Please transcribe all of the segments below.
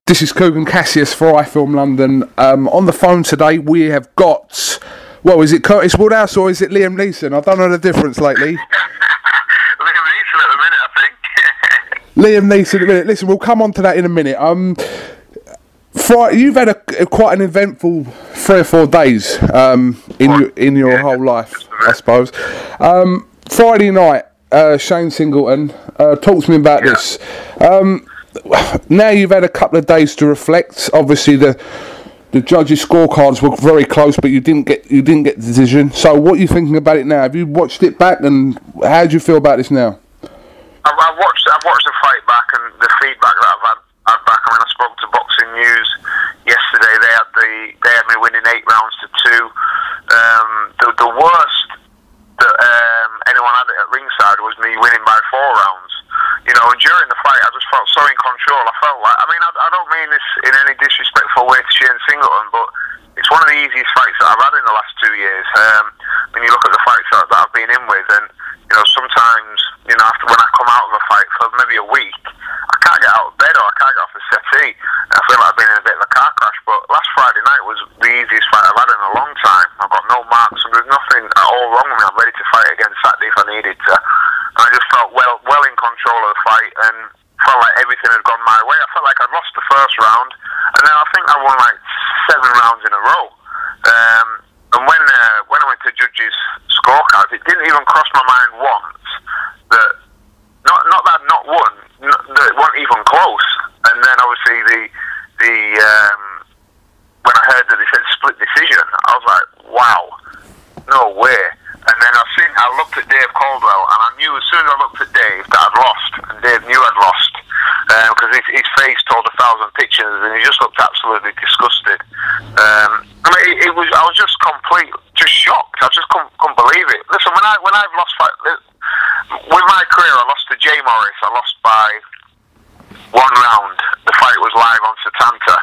This is KUGAN CASSIUS for iFILM London. On the phone today we have got, well, is it Curtis Woodhouse or is it Liam Neeson? I don't know the difference lately. Liam Neeson at the minute, I think. Liam Neeson at the minute. Listen, we'll come on to that in a minute. You've had quite an eventful 3 or 4 days in your whole life, I suppose. Friday night, Shane Singleton, talk to me about this. Now you've had a couple of days to reflect. Obviously, the judges' scorecards were very close, but you didn't get the decision. So, what are you thinking about it now? Have you watched it back, and how do you feel about this now? I've watched the fight back, and the feedback that I've had back. I mean, I spoke to Boxing News yesterday. They had me winning 8 rounds to 2. The worst that anyone had at ringside was me winning by 4 rounds. You know, and during the fight, I just felt so in control. I felt like, I mean, I don't mean this in any disrespectful way to Shane Singleton, but it's one of the easiest fights that I've had in the last 2 years. When you look at the fights that I've been in with, and you know, sometimes, you know, after when I come out of a fight for maybe a week, I can't get out of bed or I can't get off the settee. I feel like I've been in a bit of a car crash. But last Friday night was the easiest fight I've had in a long time. I've got no marks, and there's nothing at all wrong with me. I'm ready to fight again Saturday if I needed to. And I just felt well in control of the fight, and felt like everything had gone my way. I felt like I'd lost the first round, and then I think I won like 7 rounds in a row. And when I went to judges' scorecards, it didn't even cross my mind once that not that I'd not won, that it wasn't even close. And then obviously the when I heard that they said split decision, I was like, wow, no way. And then I looked at Dave Caldwell, and I knew as soon as I looked at Dave that I'd lost, and Dave knew I'd lost, because his face told 1,000 pictures, and he just looked absolutely disgusted. I mean, I was just just shocked. I just couldn't believe it. Listen, when I've lost fight, with my career, I lost to Jay Morris. I lost by 1 round. The fight was live on Setanta.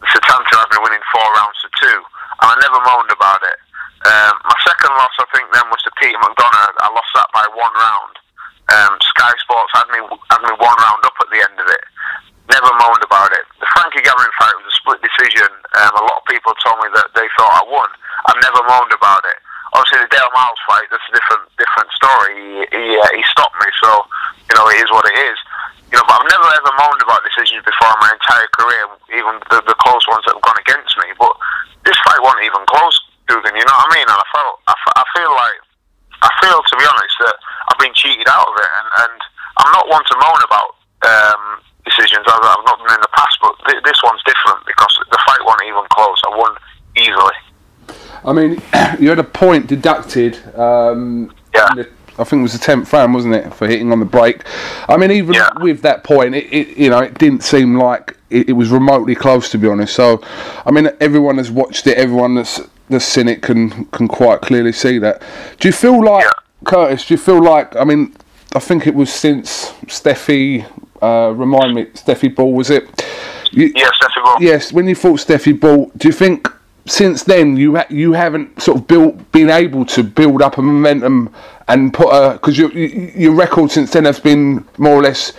Setanta had me winning 4 rounds to 2, and I never moaned about it. My second loss, I think, then was to Peter McDonough. I lost that by 1 round. Sky Sports had me 1 round up at the end of it. Never moaned about it. The Frankie Gathering fight was a split decision. A lot of people told me that they thought I won. I've never moaned about it. Obviously, the Dale Miles fight, that's a different story. He stopped me, so you know, it is what it is. You know, but I've never ever moaned about decisions before in my entire career, even the close ones that have gone against me. But this fight wasn't even close, Dugan. You know what I mean? And I feel, to be honest, that I've been cheated out of it, and I'm not one to moan about decisions as I've not done in the past, but this one's different because the fight wasn't even close. I won easily. I mean, you had a point deducted. I think it was the 10th round, wasn't it, for hitting on the break? I mean, even with that point, it didn't seem like it was remotely close, to be honest. So, I mean, everyone has watched it. Everyone that's seen it can quite clearly see that. Do you feel like, Curtis? Do you feel like? I mean, I think it was since Steffi. Remind me, Steffi Ball, was it? Steffi Ball. Yes, when you fought Steffi Ball, do you think since then you haven't sort of been able to build up a momentum and put because your record since then has been more or less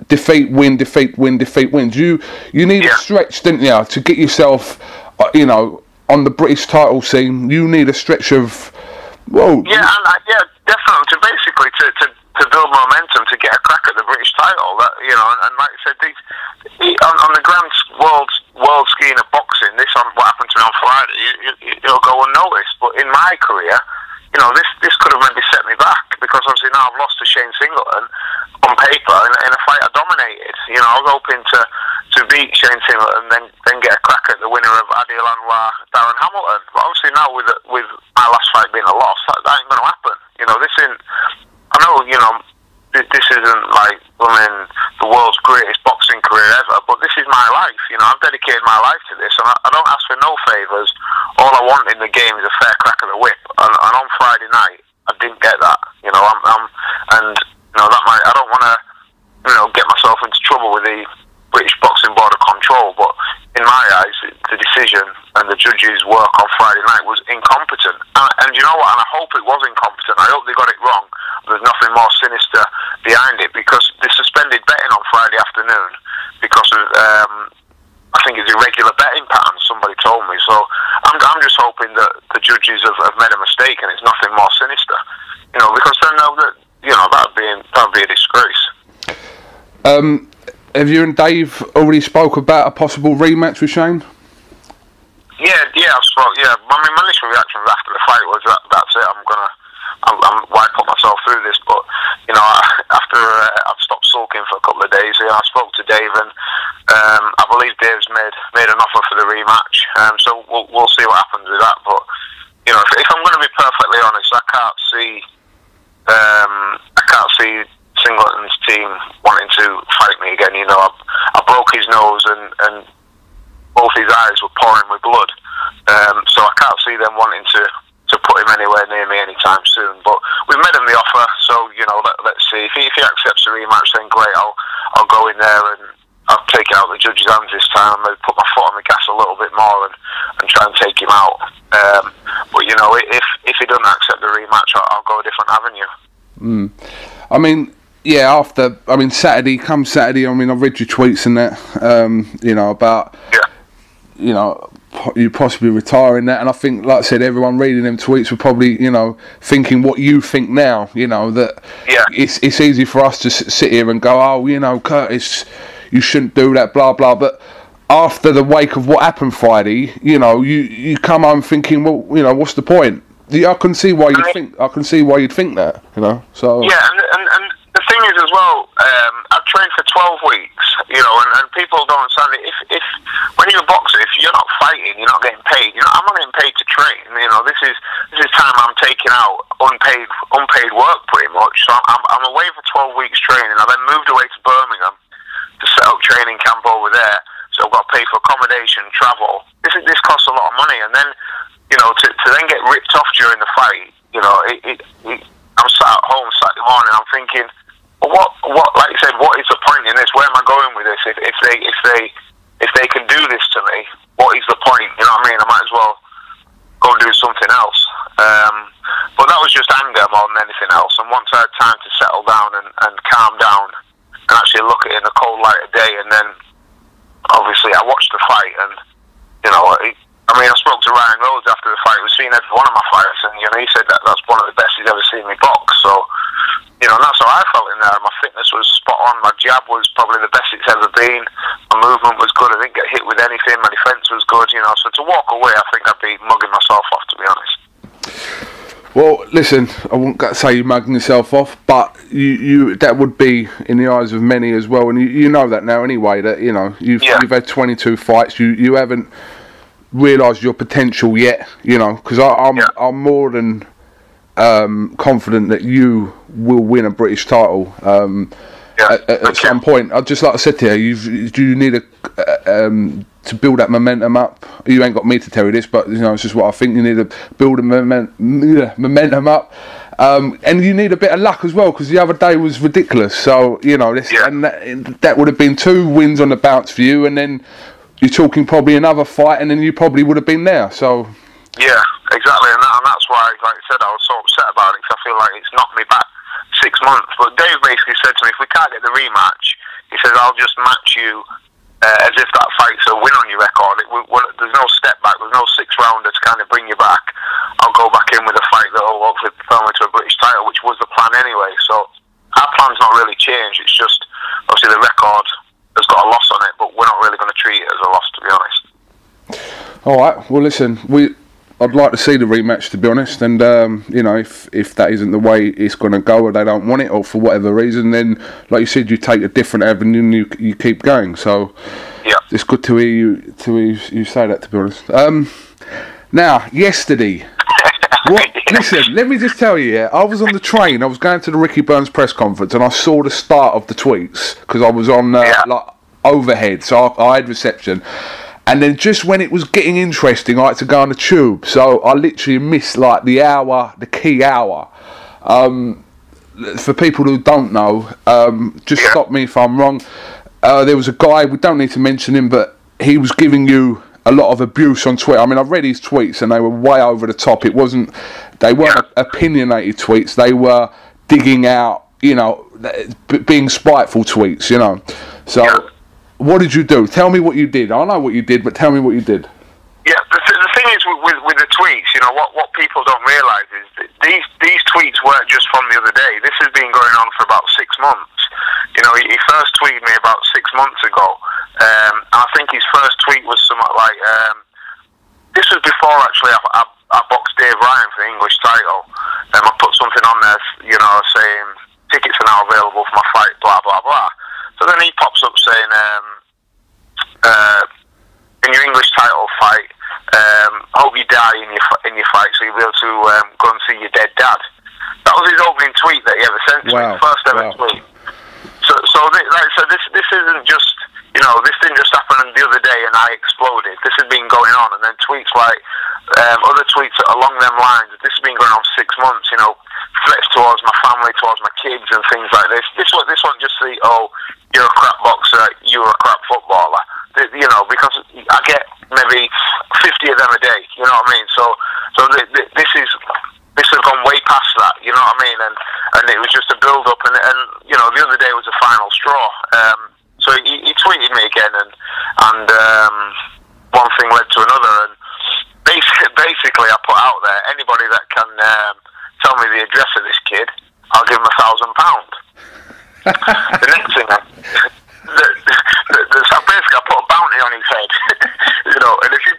defeat, win, defeat, win, defeat, win. You need a stretch, didn't you, to get yourself, you know, on the British title scene? You need a stretch of, well, definitely, to build momentum, to get a crack at the British title. That, you know, and like I said, on the grand world scheme of boxing, what happened to me on Friday, it'll go unnoticed. But in my career, you know, this could have maybe set me back, because obviously now I've lost to Shane Singleton on paper in a fight I dominated. You know, I was hoping to beat Shane Singleton and then get a crack at the winner of Adil Anwar, Darren Hamilton. But obviously now with my last fight being a loss, that ain't going to happen. You know, I know, you know, this isn't like, I mean, the world's greatest boxing career ever, but this is my life. You know, I've dedicated my life to this, and I don't ask for no favours. All I want in the game is a fair crack at the whip. And on Friday night, I didn't get that. You know, and you know, I don't want to, you know, get myself into trouble with the British Boxing Board of Control, but in my eyes, the decision and the judges' work on Friday night was incompetent. And you know what? And I hope it was incompetent. I hope they got it wrong. There's nothing more sinister behind it, because they suspended betting on more sinister. You know, because then that'd be a disgrace. Have you and Dave already spoke about a possible rematch with Shane? Yeah, I spoke. Yeah, I mean, my initial reaction after the fight was that's it. Why put myself through this? But you know, after I've stopped sulking for a couple of days, I spoke to Dave, and I believe Dave's made an offer for the rematch. So we'll see what happens with that. But you know, if I'm going to be perfectly honest, I can't see Singleton's team wanting to fight me again. You know, I broke his nose and both his eyes were pouring with blood. So I can't see them wanting to put him anywhere near me anytime soon. But we've made him the offer, so you know, let's see. If he accepts the rematch, then great. I'll go in there and I'll take it out of the judge's hands this time. Maybe put my foot on the gas a little bit more and try and take him out. But you know, if he doesn't accept the rematch, I'll go a different avenue. I mean, yeah, Saturday, come Saturday, I mean, I've read your tweets and that, you know, about, you know, you possibly retiring that, and I think, like I said, everyone reading them tweets were probably, you know, thinking what you think now, you know, that it's easy for us to sit here and go, oh, you know, Curtis, you shouldn't do that, blah, blah, but after the wake of what happened Friday, you know, you come home thinking, well, you know, what's the point? I can see why you'd think that, you know, so... Yeah, and the thing is as well, I've trained for 12 weeks, you know, and people don't understand it. If when you're a boxer, if you're not fighting, you're not getting paid. You know, I'm not getting paid to train. You know, this is time I'm taking out unpaid work pretty much. So I'm away for 12 weeks training. I then moved away to Birmingham to set up training camp over there. So I've got to pay for accommodation, travel. This costs a lot of money, and then you know to then get ripped off during the fight. You know, I'm sat at home Saturday morning. I'm thinking, well, what? Like you said, what is the point in this? Where am I going with this? If they can do this to me, what is the point? You know what I mean? I might as well go and do something else. But that was just anger more than anything else. And once I had time to settle down and calm down and actually look at it in the cold light of day, and then obviously I watched the fight, and you know, I spoke to Ryan Rhodes after the fight. We've seen every one of my fights, and you know, he said that's one of the best he's ever seen me box. So, you know, and that's how I felt in there. My fitness was spot on. My jab was probably the best it's ever been. My movement was good. I didn't get hit with anything. My defence was good. You know, so to walk away, I think I'd be mugging myself off, to be honest. Well, listen, I won't say you're mugging yourself off, but you that would be in the eyes of many as well, and you know that now anyway. That you know you've had 22 fights. You haven't realised your potential yet. You know, because I'm more than confident that you will win a British title at some point. Just like I said to you, you need to build that momentum up. You ain't got me to tell you this, but you know, it's just what I think. You need to build a momentum up, and you need a bit of luck as well, because the other day was ridiculous. So you know, and that would have been 2 wins on the bounce for you, and then you're talking probably another fight, and then you probably would have been there. So yeah, exactly, and that's why, like I said, I was so upset about it, because I feel like it's knocked me back 6 months. But Dave basically said to me, if we can't get the rematch, he says, I'll just match you as if that fight's a win on your record. There's no step back, there's no 6-rounder to kind of bring you back. I'll go back in with a fight that will hopefully propel me to a British title, which was the plan anyway. So our plan's not really changed. It's just, obviously the record has got a loss on it, but we're not really going to treat it as a loss, to be honest. Alright, well listen, I'd like to see the rematch, to be honest, and you know, if that isn't the way it's going to go, or they don't want it, or for whatever reason, then like you said, you take a different avenue and you keep going. So yeah, it's good to hear you say that, to be honest. Now, yesterday, listen, let me just tell you, I was on the train, I was going to the Ricky Burns press conference, and I saw the start of the tweets, because I was on like overhead, so I had reception. And then just when it was getting interesting, I had to go on the tube. So I literally missed like the key hour. For people who don't know, just stop me if I'm wrong. There was a guy, we don't need to mention him, but he was giving you a lot of abuse on Twitter. I mean, I've read his tweets and they were way over the top. They weren't opinionated tweets. They were digging out, you know, being spiteful tweets, you know. So... Yeah. What did you do? Tell me what you did. I know what you did, but tell me what you did. Yeah, the thing is with the tweets, you know, what people don't realise is that these tweets weren't just from the other day. This has been going on for about 6 months. You know, he first tweeted me about 6 months ago. I think his first tweet was something like, this was before actually I boxed Dave Ryan for the English title. I put something on there, you know, saying tickets are now available for my fight, blah blah blah. So then he pops up saying, in your English title fight, hope you die in your fight, so you'll be able to go and see your dead dad. That was his opening tweet that he ever sent to me, first ever tweet. So this isn't just, you know, this didn't just happen the other day and I exploded. This has been going on, and then tweets like other tweets along them lines. This has been going on for 6 months. You know, threats towards my family, towards my kids, and things like this. This one just the you're a crap boxer, you're a crap footballer. You know, because I get maybe 50 of them a day. You know what I mean? So this has gone way past that. You know what I mean? And it was just a build up, and you know, the other day was a final straw. So he tweeted me again, and one thing led to another, and basically I put out there, anybody that can tell me the address of this kid, I'll give him £1,000. The next thing, so basically I put a bounty on his head, you know, and if you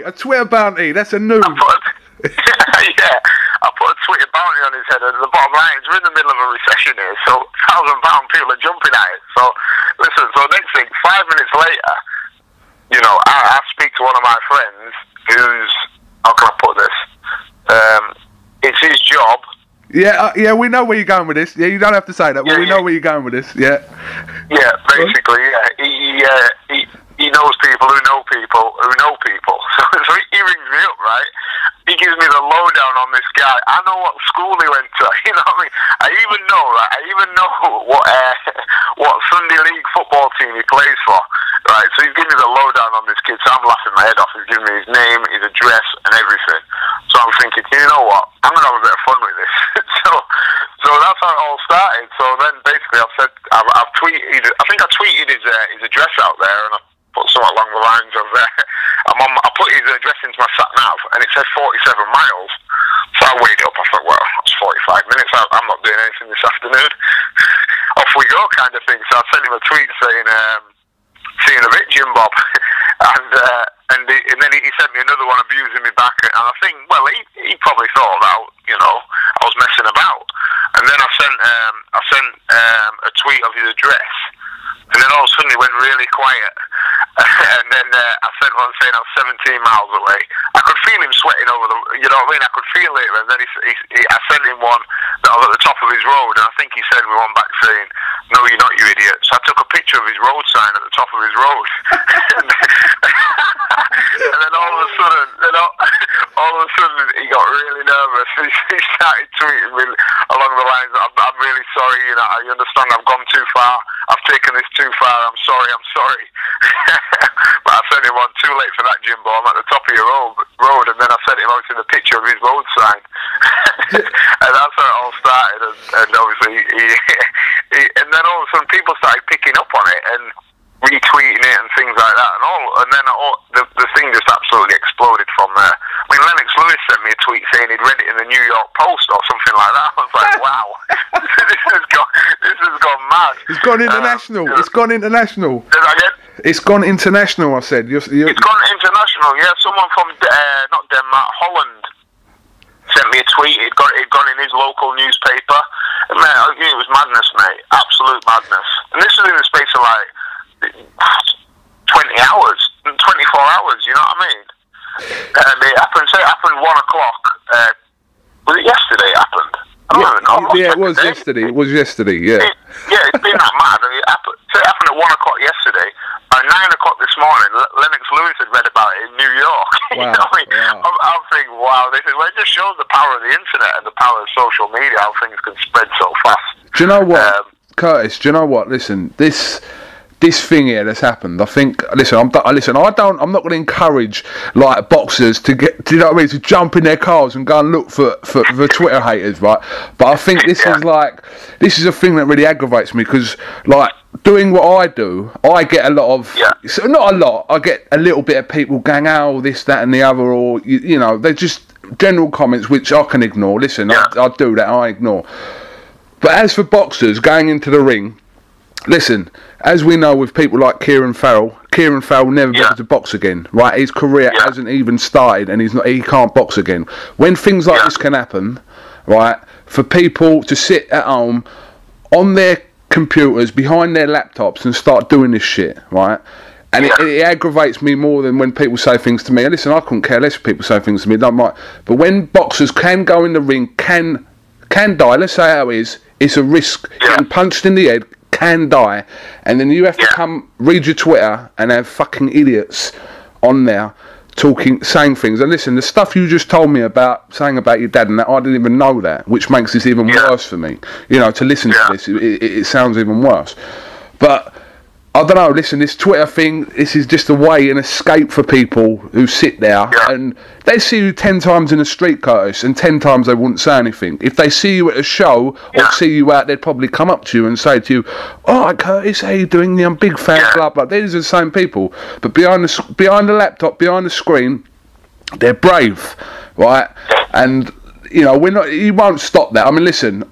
a Twitter bounty, that's a new. Yeah, I put a Twitter bounty on his head, and the bottom line is we're in the middle of a recession here, so £1,000 people are jumping at it. So listen, so next thing, 5 minutes later, you know, I speak to one of my friends who's, how can I put this? It's his job. Yeah, we know where you're going with this. Yeah, you don't have to say that, but we know where you're going with this. Yeah. Yeah, basically, yeah. He knows people who know people who know people. So he rings me up, right? He gives me the lowdown on this guy. I know what school he went to. You know what I mean? I even know, right? I even know what Sunday League football team he plays for, right? So he's giving me the lowdown on this kid. So I'm laughing my head off. He's giving me his name, his address, and everything. So I'm thinking, you know what? I'm gonna have a bit of fun with this. So that's how it all started. So then basically I've tweeted. I think I tweeted his address out there, and I put something along the lines of I put his address into my sat nav, and it says 47 miles. So I weighed it up. I thought, well, that's 45 minutes. I'm not doing anything this afternoon. Off we go, kind of thing. So I sent him a tweet saying, "See you in a bit, Jim Bob," and then he sent me another one abusing me back. And I think, well, he probably thought that, you know, I was messing about. And then I sent a tweet of his address. And then all of a sudden he went really quiet. And then I sent one saying I was 17 miles away. I could feel him sweating over you know what I mean? I could feel it. And then I sent him one that was at the top of his road. And I think he sent me one back saying, "No, you're not, you idiot." So I took a picture of his road sign at the top of his road. And then all of a sudden he got really nervous. He started tweeting me along the lines, I'm really sorry, you know, I understand I've gone too far. I've taken this too far. I'm sorry. But I sent him one, "Too late for that, Jimbo. I'm at the top of your road." And then I sent him obviously the picture of his road sign. And that's how it all started. And obviously, and then all of a sudden people started picking up on it and retweeting it and things like that. And then the thing just absolutely exploded from there. I mean, Lennox Lewis sent me a tweet saying he'd read it in the New York Post or something like that. I was like, wow, this has gone mad. It's gone international. It's gone international. Did I get? It's gone international, I said. It's gone international, yeah. Someone from, not Denmark, Holland sent me a tweet. It'd gone in his local newspaper. And man, it was madness, mate. Absolute madness. And this was in the space of like 20 hours, 24 hours, you know what I mean? And it happened 1 o'clock. Was it yesterday it happened? Yeah, it was yesterday. It was yesterday, yeah. It's been that mad. It happened at 1 o'clock yesterday. By 9 o'clock this morning, Lennox Lewis had read about it in New York. Wow, you know what I mean? Wow. I'm thinking, wow, it just shows the power of the internet and the power of social media, how things can spread so fast. Do you know what, Curtis? Do you know what? Listen, this thing here that's happened, I think. Listen, I'm not going to encourage like boxers to get. Do you know what I mean? To jump in their cars and go and look for Twitter haters, right? But I think this is a thing that really aggravates me because like doing what I do, I get a lot of. So not a lot. I get a little bit of people going, "Oh, this, that, and the other," or you know, they just general comments which I can ignore. Listen, I do that, I ignore. But as for boxers going into the ring, listen, as we know with people like Kieran Farrell will never be able to box again, right? His career hasn't even started, and he can't box again. When things like this can happen, right, for people to sit at home on their computers, behind their laptops, and start doing this shit, right? And it aggravates me more than when people say things to me. And listen, I couldn't care less if people say things to me, don't mind. But when boxers can go in the ring, can die, let's say how it is, it's a risk, getting punched in the head, can die, and then you have to come read your Twitter and have fucking idiots on there saying things. And listen, the stuff you just told me about saying about your dad and that, I didn't even know that, which makes this even worse for me. You know, to listen to this, it sounds even worse. But I don't know, listen, this Twitter thing, this is just a way, an escape for people who sit there and they see you 10 times in the street, Curtis, and 10 times they wouldn't say anything. If they see you at a show or see you out, they'd probably come up to you and say to you, "Oh, Curtis, how you doing? I'm a big fan," blah, blah. These are the same people. But behind the laptop, behind the screen, they're brave, right? And, you know, you won't stop that. I mean, listen,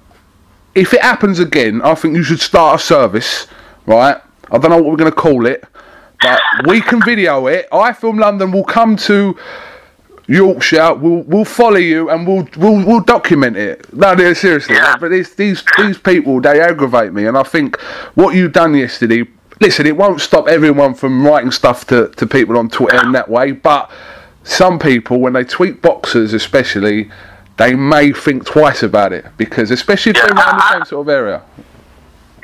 if it happens again, I think you should start a service, right? I don't know what we're going to call it, but we can video it. iFILM London will come to Yorkshire. We'll follow you and we'll document it. No, seriously. But these people, they aggravate me, and I think what you done yesterday. Listen, it won't stop everyone from writing stuff to people on Twitter in that way. But some people, when they tweet boxers, especially, they may think twice about it, because especially if they're around the same sort of area.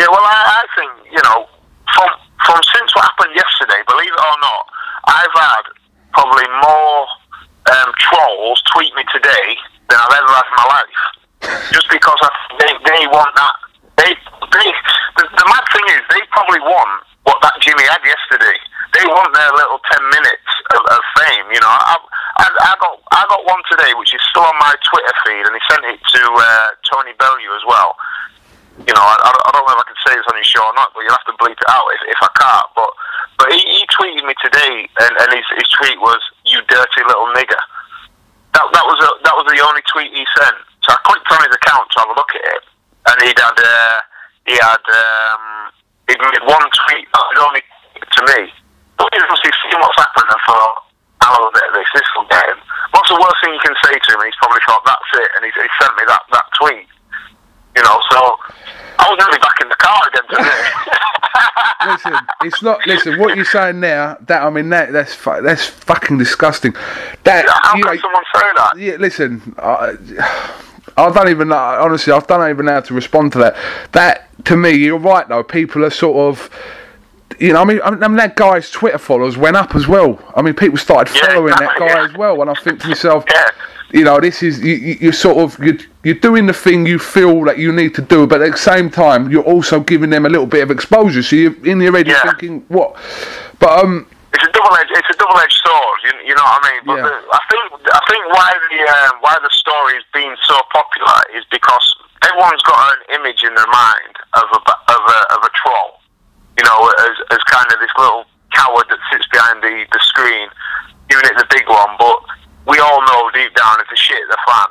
Yeah, well, I think, you know, from since what happened yesterday, believe it or not, I've had probably more trolls tweet me today than I've ever had in my life. Just because they want that. The mad thing is, they probably want what that Jimmy had yesterday. They want their little 10 minutes of fame. You know, I got one today, which is still on my Twitter feed, and he sent it to Tony Bellew as well. You know, I don't know if I can say this on your show or not, but you'll have to bleep it out if I can't. But he tweeted me today, and his tweet was, "You dirty little nigger." That was the only tweet he sent. So I clicked on his account to have a look at it, and he'd made one tweet that was only to me. But he's obviously seen what's happened and thought, "I'll have a bit of this. This will get him." What's the worst thing you can say to him? He's probably thought, "That's it," and he sent me that tweet. You know, so I was nearly back in the car again today. Listen, it's not. Listen, what you're saying now, that's fucking disgusting. How can someone say that? Yeah, listen, I don't even know. Honestly, I don't even know how to respond to that. That, to me, you're right though. People are sort of, you know, I mean that guy's Twitter followers went up as well. I mean, people started following that guy as well, and I think to myself, you know, this is you're sort of you're doing the thing you feel that you need to do, but at the same time you're also giving them a little bit of exposure. So you're in your head you're thinking what? But it's a double-edged sword. You know what I mean? But I think why the story is being so popular is because everyone's got an image in their mind of a troll. You know, as kind of this little coward that sits behind the screen, giving it the big one, but we all know deep down if the shit the fan,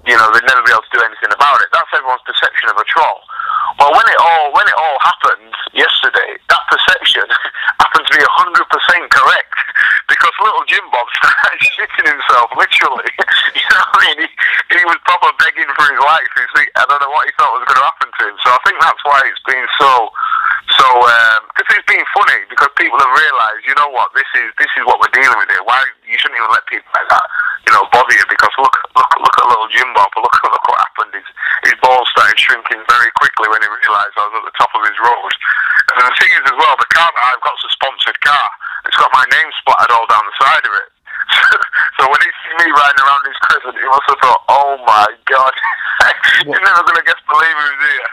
you know, they'd never be able to do anything about it. That's everyone's perception of a troll. Well, when it all happened yesterday, that perception happened to be 100% correct, because little Jim Bob started shitting himself, literally. You know what I mean? He was proper begging for his life. I don't know what he thought was going to happen to him. So I think that's why it's been because it's been funny, because people have realised, you know what, this is what we're dealing with here. Why you shouldn't even let people like that, you know, bother you, because look at little Jim Bob, look what happened. His balls started shrinking very quickly when he realised I was at the top of his road. And the thing is as well, the car that I've got's a sponsored car. It's got my name splattered all down the side of it. So when he see me riding around his crescent, he must have thought, "Oh my God, you're never going to believe who's here."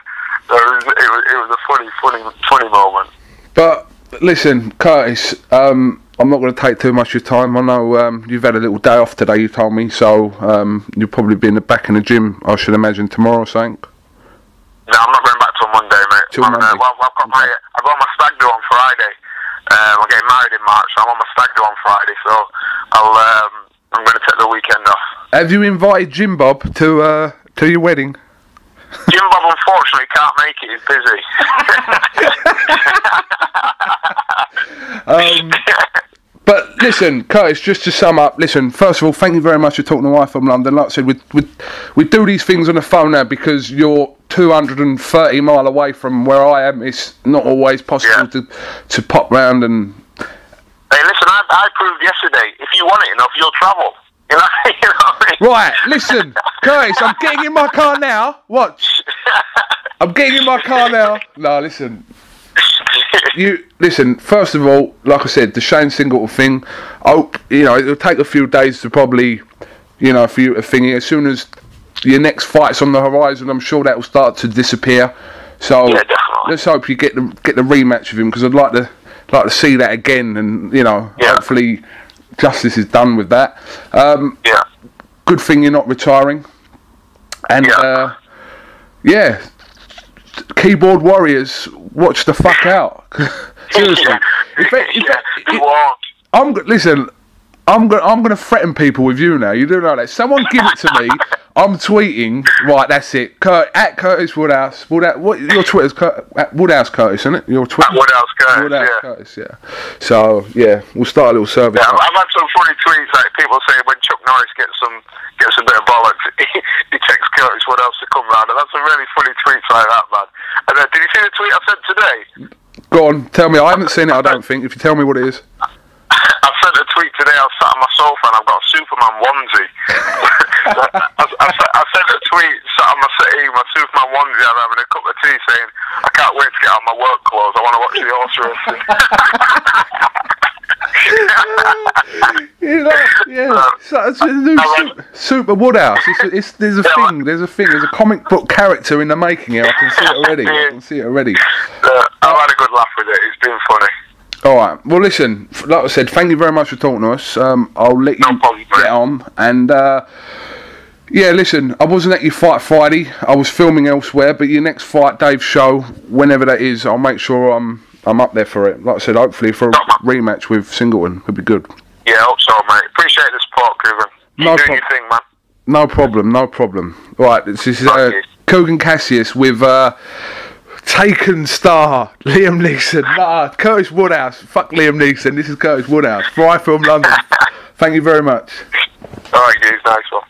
So it was a funny moment. But listen, Curtis, I'm not going to take too much of your time. I know you've had a little day off today, you told me, so you'll probably be back in the gym, I should imagine, tomorrow or something. No, I'm not going back till Monday, mate. Till Monday. I've got my stag do on Friday. I'm getting married in March, so I'm on my stag do on Friday, so I'm going to take the weekend off. Have you invited Jim Bob to your wedding? Jim Bob unfortunately can't make it. He's busy. But listen, Curtis, just to sum up, listen, first of all, thank you very much for talking to iFILM London. Like I said, we do these things on the phone now because you're 230 mile away from where I am. It's not always possible to pop round and... Hey, listen, I proved yesterday, if you want it enough, you'll travel. You know what I mean? Right, listen, Curtis, I'm getting in my car now. Watch. I'm getting in my car now. No, listen. Listen, first of all, like I said, the Shane Singleton thing, it'll take a few days to probably, for you to think it. As soon as your next fight's on the horizon, I'm sure that will start to disappear. So let's hope you get the rematch with him, because I'd like to see that again, and hopefully justice is done with that. Good thing you're not retiring, and keyboard warriors, watch the fuck out. Seriously. I'm gonna threaten people with you now. You do know that. Someone give it to me. I'm tweeting. Right, that's it. At Curtis Woodhouse. What your Twitter's Woodhouse Curtis, isn't it? Your Twitter. Woodhouse Curtis. Woodhouse Curtis. Yeah. So we'll start a little service. Yeah, I've had some funny tweets, like people saying when Chuck Norris gets a bit of bollocks, he texts Curtis Woodhouse to come round, and that's some really funny tweets like that, man. And did you see the tweet I sent today? Go on, tell me. I haven't seen it. I don't think. If you tell me what it is. I've sent a tweet today. I was sat on my sofa and I've got a Superman onesie. I sent a tweet, sat on my settee, my Superman onesie, I'm having a cup of tea, saying, I can't wait to get out of my work clothes. I want to watch the horse racing. It's a new Super Woodhouse. There's a comic book character in the making here. I can see it already. I've had a good laugh with it. It's been funny. Alright, well listen, like I said, thank you very much for talking to us. I'll let you get on. And listen, I wasn't at your fight Friday. I was filming elsewhere, but your next fight, Dave's show, whenever that is, I'll make sure I'm up there for it. Like I said, hopefully for a rematch with Singleton would be good. Yeah, I hope so, mate. Appreciate the support, Kugan. Keep doing your thing, man. No problem. Right, this is KUGAN CASSIUS with Taken star Liam Neeson. Curtis Woodhouse. Fuck Liam Neeson. This is Curtis Woodhouse for iFILM London. Thank you very much. Alright, guys. Nice one.